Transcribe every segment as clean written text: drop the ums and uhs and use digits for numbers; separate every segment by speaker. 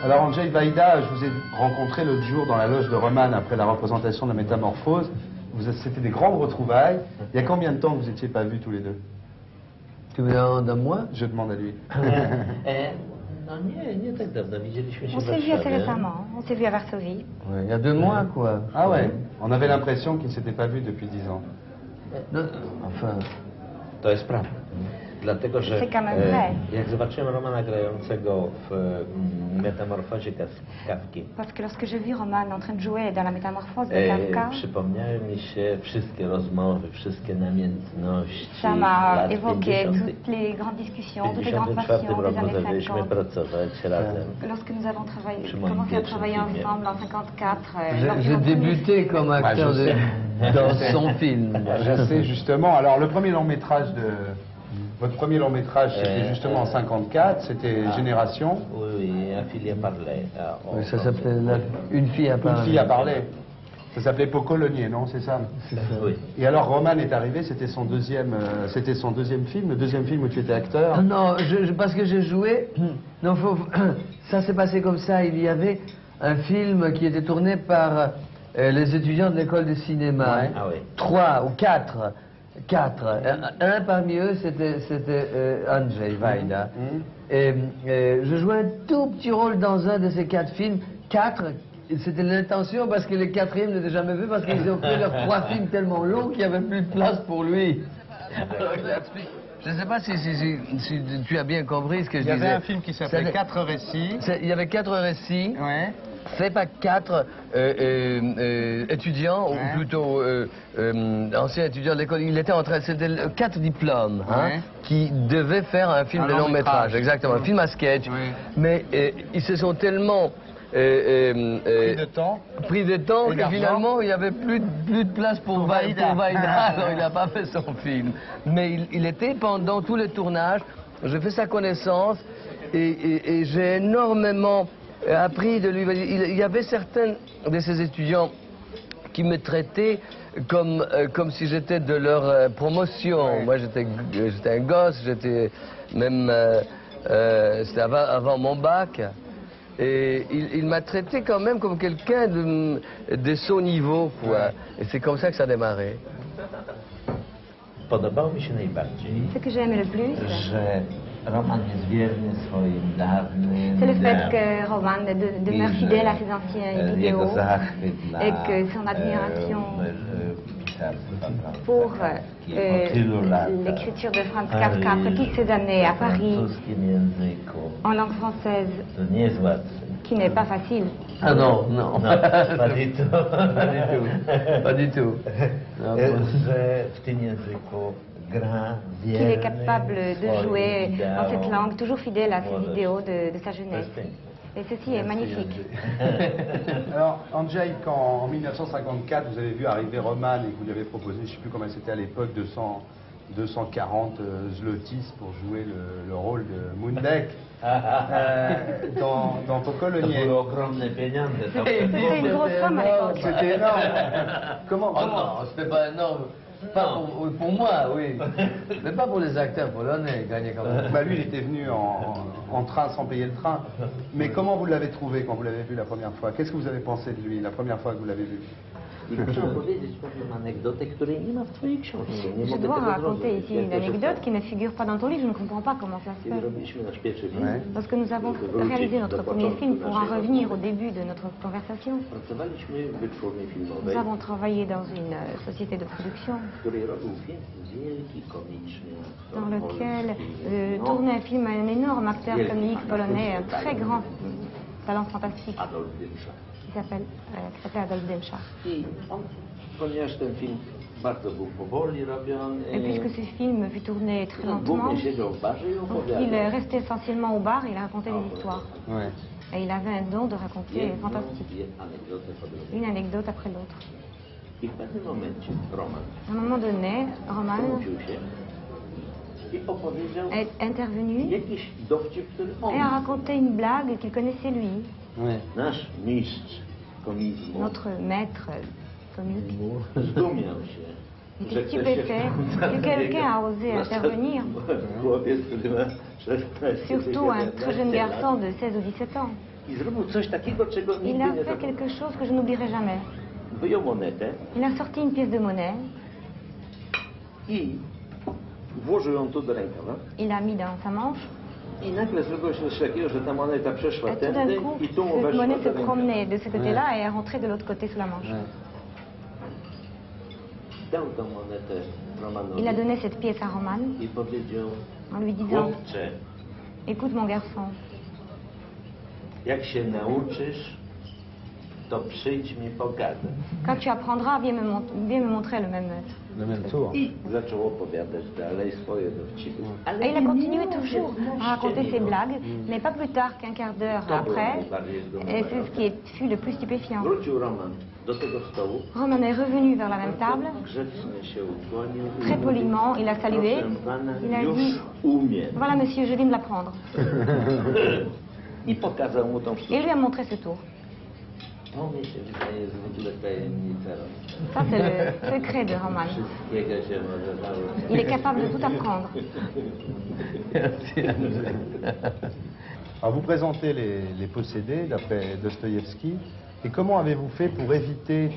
Speaker 1: Alors Andrzej Wajda, je vous ai rencontré l'autre jour dans la loge de Roman après la représentation de la Métamorphose. C'était des grandes retrouvailles. Il y a combien de temps que vous n'étiez pas vus tous les deux?
Speaker 2: Tu me demandes à moi?
Speaker 1: Je demande à lui.
Speaker 3: On s'est vu assez récemment, on s'est vu à Varsovie.
Speaker 2: Ouais, il y a 2 mois, quoi.
Speaker 1: Ah ouais, on avait l'impression qu'ils ne s'étaient pas vus depuis 10 ans.
Speaker 2: Non, enfin...
Speaker 4: To jest prawda. Dlatego, że jak zobaczyłem Romana grającego w Metamorfozie Kafki,
Speaker 3: Parce que lorsque j'ai vu Roman en train de jouer dans la Métamorphose de Kafka,
Speaker 4: przypomniały mi się wszystkie rozmowy, wszystkie namiętności
Speaker 3: ça m'a
Speaker 4: lat
Speaker 3: évoqué
Speaker 4: 50.
Speaker 3: toutes les grandes discussions,
Speaker 4: W
Speaker 3: toutes les grandes passions
Speaker 4: 54
Speaker 3: des
Speaker 4: roku
Speaker 3: années
Speaker 4: zaczęliśmy
Speaker 3: 50.
Speaker 4: pracować razem.
Speaker 3: Lorsque nous avons
Speaker 4: Przy moim
Speaker 3: commencé à
Speaker 4: pierwszym
Speaker 3: travailler
Speaker 4: filmie.
Speaker 3: ensemble en 54,
Speaker 2: J'ai débuté comme acteur dans son film.
Speaker 1: Je sais justement. Alors le premier long métrage de... Votre premier long métrage, c'était justement en 54, c'était Génération.
Speaker 4: Oui, un fille à parler.
Speaker 2: Oui, ça s'appelait Une fille à parler.
Speaker 1: Une fille à parler. Ça s'appelait Pocolonier, non? C'est ça?
Speaker 2: C'est ça.
Speaker 4: Oui.
Speaker 1: Et alors Roman est arrivé, c'était son deuxième film, le deuxième film où tu étais acteur.
Speaker 2: Non, parce que j'ai joué... Non, ça s'est passé comme ça. Il y avait un film qui était tourné par les étudiants de l'école de cinéma.
Speaker 1: Ouais.
Speaker 4: Ah oui.
Speaker 2: 3 ou 4. Un parmi eux, c'était Andrzej Wajda. Et je jouais un tout petit rôle dans un de ces 4 films. 4, c'était l'intention parce que le 4e n'était jamais vu, parce qu'ils ont fait leurs 3 films tellement longs qu'il n'y avait plus de place pour lui. Je ne sais pas si tu as bien compris ce que je disais.
Speaker 1: Il y avait un film qui s'appelait 4 récits.
Speaker 2: Il y avait 4 récits.
Speaker 1: Ouais.
Speaker 2: C'est pas 4 étudiants,
Speaker 1: Ouais.
Speaker 2: ou plutôt anciens étudiants de l'école. Il était en train, c'était 4 diplômes,
Speaker 1: Ouais.
Speaker 2: qui devaient faire un film
Speaker 1: Un
Speaker 2: de
Speaker 1: long
Speaker 2: long métrage,
Speaker 1: métrage.
Speaker 2: exactement, un film à sketch.
Speaker 1: Ouais.
Speaker 2: Mais ils se sont tellement
Speaker 1: Pris de temps.
Speaker 2: pris de temps
Speaker 1: Et
Speaker 2: que
Speaker 1: d'argent.
Speaker 2: finalement il n'y avait plus de place pour Wajda. Alors il n'a pas fait son film. Mais il était pendant tout le tournage. J'ai fait sa connaissance et j'ai énormément appris de lui. Il y avait certains de ses étudiants qui me traitaient comme si j'étais de leur promotion.
Speaker 1: Ouais.
Speaker 2: Moi j'étais un gosse, j'étais même... c'était avant mon bac. Et il m'a traité quand même comme quelqu'un de son niveau, quoi. Et c'est comme ça que ça a démarré.
Speaker 4: Podobało mi się najbardziej,
Speaker 3: ce que j'ai aimé le plus,
Speaker 4: że Roman jest wierny swoim dawnym
Speaker 3: c'est le fait
Speaker 4: ideom.
Speaker 3: que Roman demeure fidèle à ses anciens
Speaker 4: Jego
Speaker 3: idéaux
Speaker 4: zachwyt dla
Speaker 3: et que son admiration
Speaker 4: pisarstwa
Speaker 3: pour
Speaker 4: Kafki po tylu latach
Speaker 3: l'écriture de Franz Kafka après toutes ces années à
Speaker 4: w
Speaker 3: Paris
Speaker 4: francuskim języku.
Speaker 3: en langue française,
Speaker 4: To nie jest łatwe.
Speaker 3: qui n'est pas facile.
Speaker 2: Ah non, non.
Speaker 4: No, pas du tout.
Speaker 2: Pas du tout. Non,
Speaker 4: Że w tym języku gra
Speaker 3: Qu'il est
Speaker 4: wierny
Speaker 3: capable de
Speaker 4: swoim
Speaker 3: jouer dans cette
Speaker 4: ideom.
Speaker 3: langue, toujours fidèle à ses idéaux de sa
Speaker 4: To
Speaker 3: jeunesse.
Speaker 4: jest piękne.
Speaker 3: Et ceci est magnifique.
Speaker 1: Alors, Andrzej, quand en 1954 vous avez vu arriver Roman et que vous lui avez proposé, je ne sais plus comment c'était à l'époque, 240 zlotys pour jouer le rôle de Mundek dans
Speaker 4: To
Speaker 1: Pocolonier.
Speaker 4: były ogromne pieniądze. To
Speaker 3: C'était une grosse somme à l'époque.
Speaker 1: C'était énorme. Comment,
Speaker 2: Oh non, c'était pas énorme. Pas pour moi, oui. Mais pas pour les acteurs polonais, ils gagnaient quand même.
Speaker 1: Bah lui, il était venu en train sans payer le train. Mais comment vous l'avez trouvé quand vous l'avez vu la première fois? Qu'est-ce que vous avez pensé de lui la première fois que vous l'avez vu?
Speaker 4: Muszę opowiedzieć pewną anegdotę, której nie ma w twojej książce. Nie
Speaker 3: Je
Speaker 4: mogę
Speaker 3: dois
Speaker 4: tego
Speaker 3: raconter
Speaker 4: zrozumieć.
Speaker 3: ici
Speaker 4: Jak
Speaker 3: une
Speaker 4: to się
Speaker 3: anecdote
Speaker 4: stało?
Speaker 3: qui ne figure pas dans ton livre, je ne comprends pas comment ça se
Speaker 4: Kiedy
Speaker 3: fait.
Speaker 4: robiliśmy nasz pierwszy film,
Speaker 1: Ouais.
Speaker 3: Lorsque nous avons réalisé notre premier film, pour en revenir au début de notre conversation,
Speaker 4: pracowaliśmy w wytwórni filmowej,
Speaker 3: nous avons travaillé dans une société de production
Speaker 4: w której robił film wielki, komiczny aktor
Speaker 3: dans lequel
Speaker 4: polski,
Speaker 3: tournait un film un énorme acteur comique polonais, un très grand talent fantastique
Speaker 4: Adolf Dymsza.
Speaker 3: qui s'appelait Adolf Dymsza.
Speaker 4: I on, ponieważ ten film bardzo był powoli robiony,
Speaker 3: Et puisque ce film fut tourné très lentement,
Speaker 4: głównie siedział w barze i
Speaker 3: donc
Speaker 4: opowiadał.
Speaker 3: il restait essentiellement au bar et il racontait des histoires.
Speaker 1: Ouais.
Speaker 3: Et il avait un don de raconter fantastique,
Speaker 4: Anegdotę podobną.
Speaker 3: une anecdote après l'autre.
Speaker 4: I w pewnym momencie Roman
Speaker 3: À un moment donné, Roman
Speaker 4: wtrącił się i opowiedział
Speaker 3: est intervenu
Speaker 4: jakiś dowcip, który on,
Speaker 3: et a raconté une blague qu'il connaissait lui,
Speaker 1: Ouais.
Speaker 4: nasz mistrz komizmu,
Speaker 3: notre maître comique.
Speaker 4: zdumiał się
Speaker 3: Il était stupéfait que quelqu'un a osé intervenir,
Speaker 4: Chłopiec, który ma 16,
Speaker 3: surtout un très jeune garçon de 16 ou 17 ans.
Speaker 4: I zrobił coś takiego, czego
Speaker 3: Il
Speaker 4: nigdy
Speaker 3: a
Speaker 4: nie
Speaker 3: fait
Speaker 4: zrobił.
Speaker 3: quelque chose que je n'oublierai jamais.
Speaker 4: Wyjął monetę
Speaker 3: Il a sorti une pièce de monnaie,
Speaker 4: i włożył ją tu do rękawa.
Speaker 3: il l'a mis dans sa manche,
Speaker 4: I nagle zrobiło się coś takiego, że ta moneta przeszła
Speaker 3: et tout d'un
Speaker 4: tędy
Speaker 3: coup,
Speaker 4: i tu mu
Speaker 3: cette
Speaker 4: weszła
Speaker 3: monnaie se
Speaker 4: do rękawa.
Speaker 3: promenait de ce côté-là et est rentrée de l'autre côté sous la manche.
Speaker 4: Dał tą monetę Romanowi
Speaker 3: Il a donné cette pièce à Roman
Speaker 4: i powiedział:
Speaker 3: en lui disant,
Speaker 4: chłopcze,
Speaker 3: écoute mon garçon,
Speaker 4: jak się nauczysz, to przyjdź mi pogadać.
Speaker 3: quand tu apprendras, viens me montrer le même maître.
Speaker 1: Le même tour.
Speaker 4: I zaczął opowiadać dalej swoje dowcipy.
Speaker 3: Et il a continué toujours à raconter ses blagues, mais pas plus tard qu'un quart d'heure après, et c'est ce qui fut le plus stupéfiant.
Speaker 4: Wrócił Roman do tego stołu,
Speaker 3: Roman est revenu vers la même table,
Speaker 4: grzecznie się ukłonił. i
Speaker 3: très
Speaker 4: mówi,
Speaker 3: poliment, il a salué,
Speaker 4: Proszę pana,
Speaker 3: il a
Speaker 4: już
Speaker 3: dit,
Speaker 4: umiem.
Speaker 3: voilà monsieur, je viens de l'apprendre.
Speaker 4: I pokazał mu tą
Speaker 3: Et
Speaker 4: sztuczkę.
Speaker 3: lui a montré ce tour.
Speaker 4: To mi się wydaje, że w ogóle tajemnica
Speaker 3: Ça c'est le secret de Roman.
Speaker 4: wszystkiego się może nauczyć.
Speaker 3: Il est capable de tout apprendre.
Speaker 1: Alors vous présentez les possédés d'après Dostoïevski. Et comment avez-vous fait pour éviter,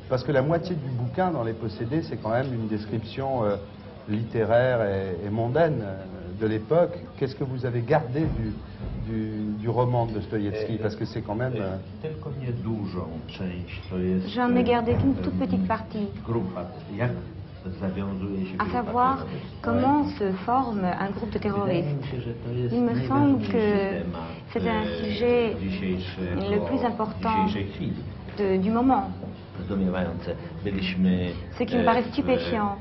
Speaker 1: parce que la moitié du bouquin dans les possédés, c'est quand même une description littéraire et mondaine de l'époque. Qu'est-ce que vous avez gardé du roman de Dostoïevski? Parce que c'est quand même...
Speaker 5: Tylko niedużą część to jest
Speaker 3: J'en ai gardé qu'une toute petite partie,
Speaker 5: grupa, jak zawiązuje się
Speaker 3: à
Speaker 5: grupa
Speaker 3: savoir
Speaker 5: terrorystów.
Speaker 3: comment se forme un groupe de
Speaker 5: Wydaje
Speaker 3: terroristes.
Speaker 5: mi się, że to jest
Speaker 3: Il me semble que
Speaker 5: najważniejszy temat,
Speaker 3: c'est un sujet le plus important
Speaker 5: dzisiejszej chwili.
Speaker 3: du moment.
Speaker 5: Zdumiewające. Byliśmy
Speaker 3: Ce qui me paraît stupéfiant.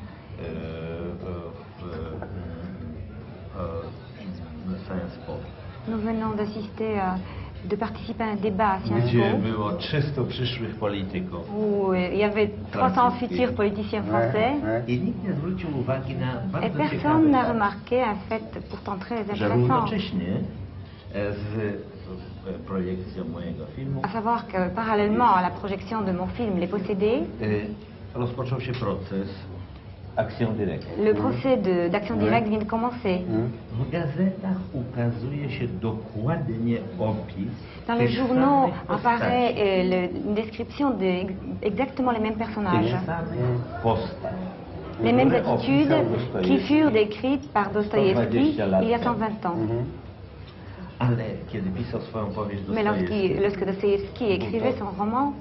Speaker 5: w Sciences Po,
Speaker 3: Nous venons d'assister de participer à un débat à Sciences
Speaker 5: gdzie
Speaker 3: Po,
Speaker 5: było 300 przyszłych polityków.
Speaker 3: où il y avait 300 futurs politiciens français,
Speaker 5: I nikt nie zwrócił uwagi na
Speaker 3: et
Speaker 5: bardzo
Speaker 3: personne
Speaker 5: ciekawy
Speaker 3: n'a
Speaker 5: fakt,
Speaker 3: remarqué un fait pourtant très
Speaker 5: że
Speaker 3: intéressant,
Speaker 5: równocześnie z projekcją mojego filmu
Speaker 3: à savoir que parallèlement à la projection de mon film Les Possédés,
Speaker 5: rozpoczął się proces Akcją Directe.
Speaker 3: le procès d'Action Directe vient de commencer.
Speaker 5: W gazetach ukazuje się dokładnie opis
Speaker 3: Dans les
Speaker 5: tych
Speaker 3: journaux
Speaker 5: samych
Speaker 3: apparaît
Speaker 5: postaci.
Speaker 3: une description de exactement les mêmes personnages,
Speaker 5: Tych samych postaci.
Speaker 3: les mêmes
Speaker 5: które
Speaker 3: attitudes
Speaker 5: opisał
Speaker 3: qui
Speaker 5: Dostojewski.
Speaker 3: furent décrites par Dostoïevski il y a 120 ans.
Speaker 5: Ale kiedy pisał swoją powieść
Speaker 3: Mais
Speaker 5: Dostojewski,
Speaker 3: lorsque Dostoïevski écrivait son roman,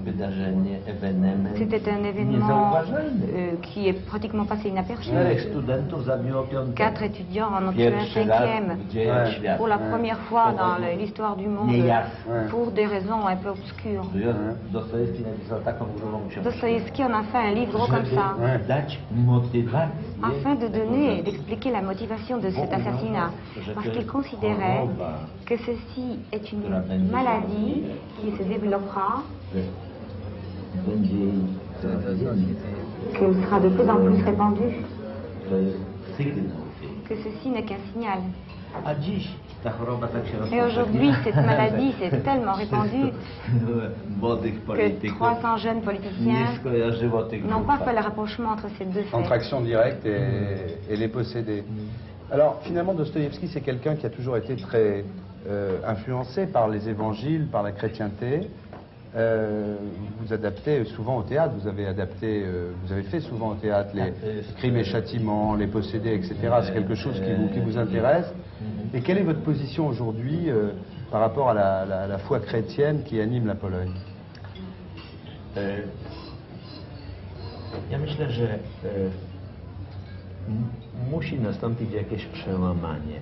Speaker 5: wydarzenie, ewenement
Speaker 3: c'était un événement
Speaker 5: niezauważalny.
Speaker 3: qui est pratiquement passé inaperçu.
Speaker 5: 4 studentów zabiło 5.
Speaker 3: 4 étudiants en ont tué un
Speaker 5: Pierwszy raz
Speaker 3: cinquième
Speaker 5: w dziejach
Speaker 1: Ouais.
Speaker 5: świata.
Speaker 3: pour la première fois dans l'histoire du monde,
Speaker 5: Niejasne.
Speaker 3: pour des raisons un peu obscures.
Speaker 5: Dostojewski napisał taką grubą książkę,
Speaker 3: Dostoïevski en a fait un livre gros comme ça,
Speaker 5: żeby dać motywację,
Speaker 3: afin de donner, d'expliquer la motivation de cet assassinat, parce qu'il considérait que ceci est une maladie qui se développera,
Speaker 5: że będzie jej coraz więcej.
Speaker 3: qu'elle sera de plus en plus répandue,
Speaker 5: To jest sygnał.
Speaker 3: que ceci n'est qu'un signal.
Speaker 5: A dziś ta choroba tak się
Speaker 3: Et
Speaker 5: rozpowszechniła.
Speaker 3: aujourd'hui, cette maladie s'est tellement répandue
Speaker 5: Młodych
Speaker 3: que
Speaker 5: polityków
Speaker 3: 300 jeunes
Speaker 5: nie
Speaker 3: politiciens
Speaker 5: skojarzyło tych
Speaker 3: n'ont pas fait
Speaker 5: grupach.
Speaker 3: le rapprochement entre ces deux
Speaker 1: Entre
Speaker 3: faits.
Speaker 1: Action Directe et les possédés. Alors finalement, Dostoïevski, c'est quelqu'un qui a toujours été très influencé par les évangiles, par la chrétienté. Vous adaptez souvent au théâtre, vous avez fait souvent au théâtre les Crimes et Châtiments, les possédés, etc. C'est quelque chose qui vous intéresse. Et quelle est votre position aujourd'hui par rapport à la foi chrétienne qui anime la Pologne?
Speaker 5: Ja myślę, że musi nastąpić jakieś przełamanie,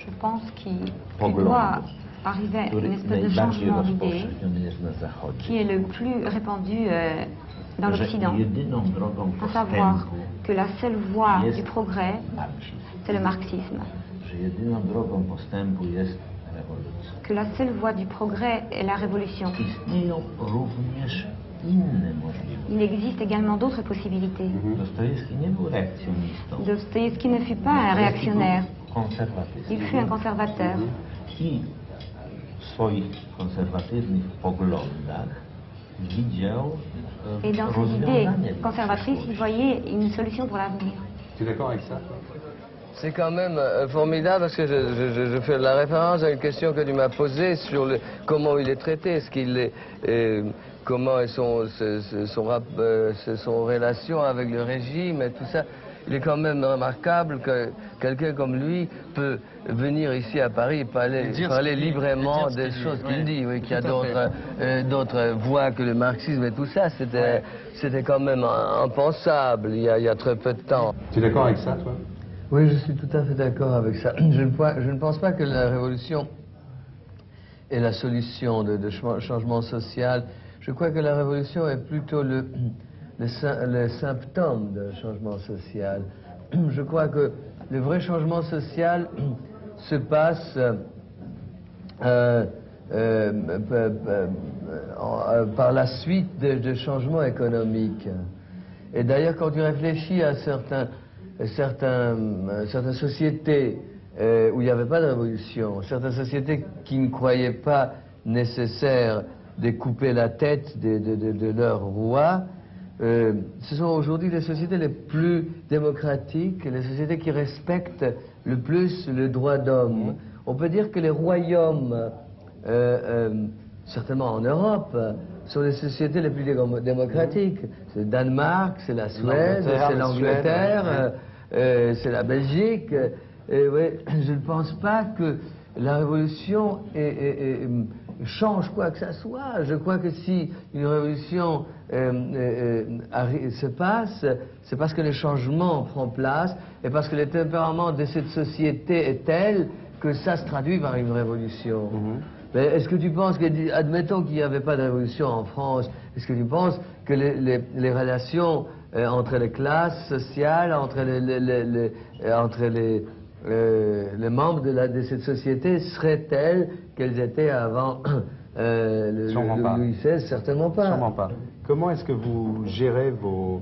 Speaker 3: Je pense qu'il
Speaker 5: Poglądów,
Speaker 3: doit arriver
Speaker 5: który
Speaker 3: une espèce de
Speaker 5: najbardziej
Speaker 3: changement d'idée
Speaker 5: rozpowszechniony jest na Zachodzie.
Speaker 3: qui est le plus répandu dans
Speaker 5: Że
Speaker 3: l'Occident,
Speaker 5: jedyną drogą
Speaker 3: à savoir
Speaker 5: postępu
Speaker 3: que la seule voie
Speaker 5: jest
Speaker 3: du progrès,
Speaker 5: marksizm.
Speaker 3: c'est le marxisme,
Speaker 5: Że jedyną drogą postępu jest rewolucja.
Speaker 3: que la seule voie du progrès est la révolution.
Speaker 5: Istnieją również inne możliwości.
Speaker 3: Il existe également d'autres possibilités.
Speaker 5: Dostojewski nie był reakcjonistą.
Speaker 3: Dostoïevski ne fut pas un réactionnaire,
Speaker 5: Konserwatystą.
Speaker 3: il fut un conservateur.
Speaker 5: I w swoich konserwatywnych poglądach
Speaker 3: Et dans ses idées conservatrices, il voyait une solution pour l'avenir.
Speaker 1: Tu es d'accord avec ça?
Speaker 2: C'est quand même formidable parce que je fais la référence à une question que tu m'as posée sur comment il est traité, comment est son relation avec le régime et tout ça. Il est quand même remarquable que quelqu'un comme lui peut venir ici à Paris et parler librement des choses qu'il dit, oui, qu'il y a d'autres voies que le marxisme et tout ça. C'était quand même impensable il y a très peu de temps.
Speaker 1: Tu es d'accord avec ça, toi?
Speaker 2: Oui, je suis tout à fait d'accord avec ça. Je ne pense pas que la révolution est la solution de changement social. Je crois que la révolution est plutôt le symptôme d'un changement social. Je crois que le vrai changement social se passe par la suite de changements économiques. Et d'ailleurs, quand tu réfléchis à certaines sociétés où il n'y avait pas de révolution, certaines sociétés qui ne croyaient pas nécessaire de couper la tête de leur roi, ce sont aujourd'hui les sociétés les plus démocratiques, les sociétés qui respectent le plus le droit d'homme. On peut dire que les royaumes, certainement en Europe, sont les sociétés les plus démocratiques. C'est le Danemark, c'est la Suède, c'est l'Angleterre, c'est la Belgique. Ouais, je ne pense pas que la révolution change quoi que ce soit. Je crois que si une révolution se passe, c'est parce que le changement prend place et parce que le tempérament de cette société est tel que ça se traduit par une révolution. Mais est-ce que tu penses que, admettons qu'il n'y avait pas de révolution en France, est-ce que tu penses que les relations entre les classes sociales, entre les membres de cette société seraient telles qu'elles étaient avant Louis XVI? Certainement pas.
Speaker 1: Sûrement pas. Comment est-ce que vous gérez vos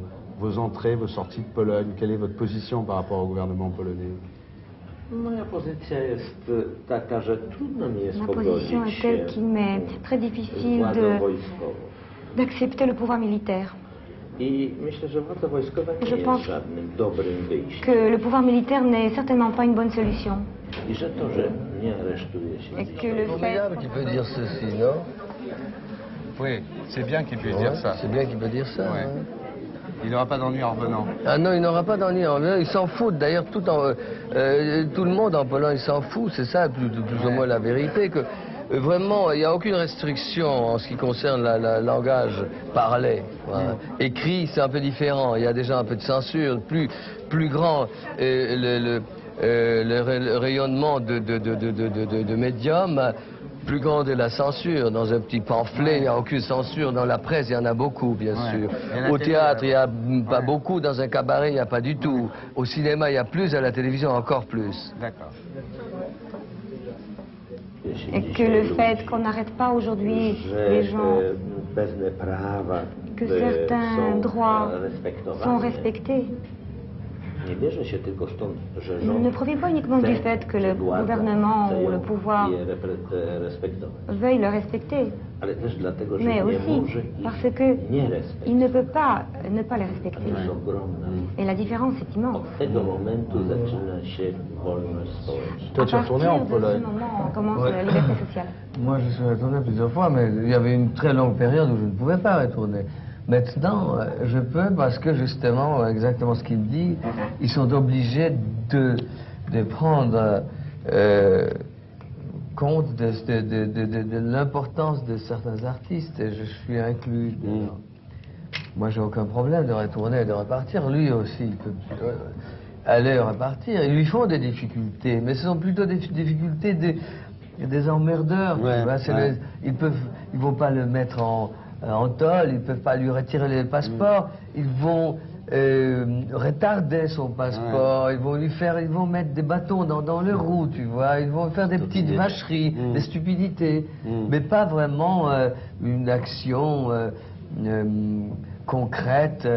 Speaker 1: entrées, vos sorties de Pologne? Quelle est votre position par rapport au gouvernement polonais?
Speaker 4: Moja pozycja jest taka, że trudno mi jest
Speaker 3: Ma position est telle qu'il m'est très difficile d'accepter le pouvoir militaire.
Speaker 4: I myślę, że władza wojskowa nie jest żadnym dobrym wyjściem.
Speaker 3: Que le pouvoir militaire n'est certainement pas une bonne solution.
Speaker 4: I że to, że nie aresztuje się.
Speaker 3: Et que le fait...
Speaker 2: qu'il peut dire ceci, non?
Speaker 1: Oui, c'est bien qu'il puisse dire ça.
Speaker 2: C'est bien qu'il peut dire ça.
Speaker 1: Ouais.
Speaker 2: Hein.
Speaker 1: Il n'aura pas d'ennui en revenant.
Speaker 2: Ah non, il n'aura pas d'ennui en revenant. Il s'en fout. D'ailleurs, tout le monde en Pologne s'en fout. C'est ça, plus ou moins la vérité. Que vraiment, il n'y a aucune restriction en ce qui concerne le langage parlé. Voilà. Écrit, c'est un peu différent. Il y a déjà un peu de censure. Plus grand le rayonnement de médiums, plus grande est la censure. Dans un petit pamphlet, il n'y a aucune censure. Dans la presse, il y en a beaucoup, bien sûr. Au théâtre, il n'y a pas beaucoup. Dans un cabaret, il n'y a pas du tout. Au cinéma, il y a plus. À la télévision, encore plus.
Speaker 1: D'accord.
Speaker 3: Et que le fait qu'on n'arrête pas aujourd'hui les gens, que certains droits sont respectés, ne provient pas uniquement du fait que le gouvernement ou le pouvoir veuille le respecter, mais aussi parce qu'il ne peut pas ne pas les respecter. Et la différence est immense.
Speaker 1: Toi, tu es retourné en Pologne.
Speaker 3: À partir de ce moment, on commence la liberté sociale.
Speaker 2: Moi, je suis retourné plusieurs fois, mais il y avait une très longue période où je ne pouvais pas retourner. Maintenant, je peux parce que justement, exactement ce qu'il dit, ils sont obligés de prendre compte de l'importance de certains artistes, et je suis inclus. Moi, j'ai aucun problème de retourner et de repartir. Lui aussi, il peut aller et repartir. Ils lui font des difficultés, mais ce sont plutôt des difficultés des emmerdeurs.
Speaker 1: Ouais,
Speaker 2: ils ne vont pas le mettre en tôle, ils ne peuvent pas lui retirer le passeport, ils vont retarder son passeport, ils vont mettre des bâtons dans les roues, tu vois, ils vont faire des petites vacheries, des stupidités, mais pas vraiment une action concrète,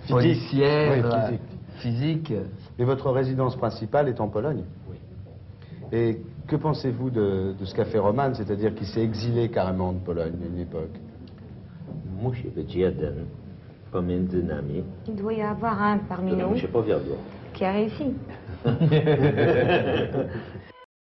Speaker 2: policière,
Speaker 1: physique.
Speaker 2: physique.
Speaker 1: Et votre résidence principale est en Pologne?
Speaker 4: Oui.
Speaker 1: Et que pensez-vous de ce qu'a fait Roman, c'est-à-dire qu'il s'est exilé carrément de Pologne à une époque?
Speaker 4: Musi być jeden pomiędzy nami,
Speaker 3: Il doit y avoir un parmi
Speaker 4: któremu
Speaker 3: nous
Speaker 4: się powiodło.
Speaker 3: qui a réussi.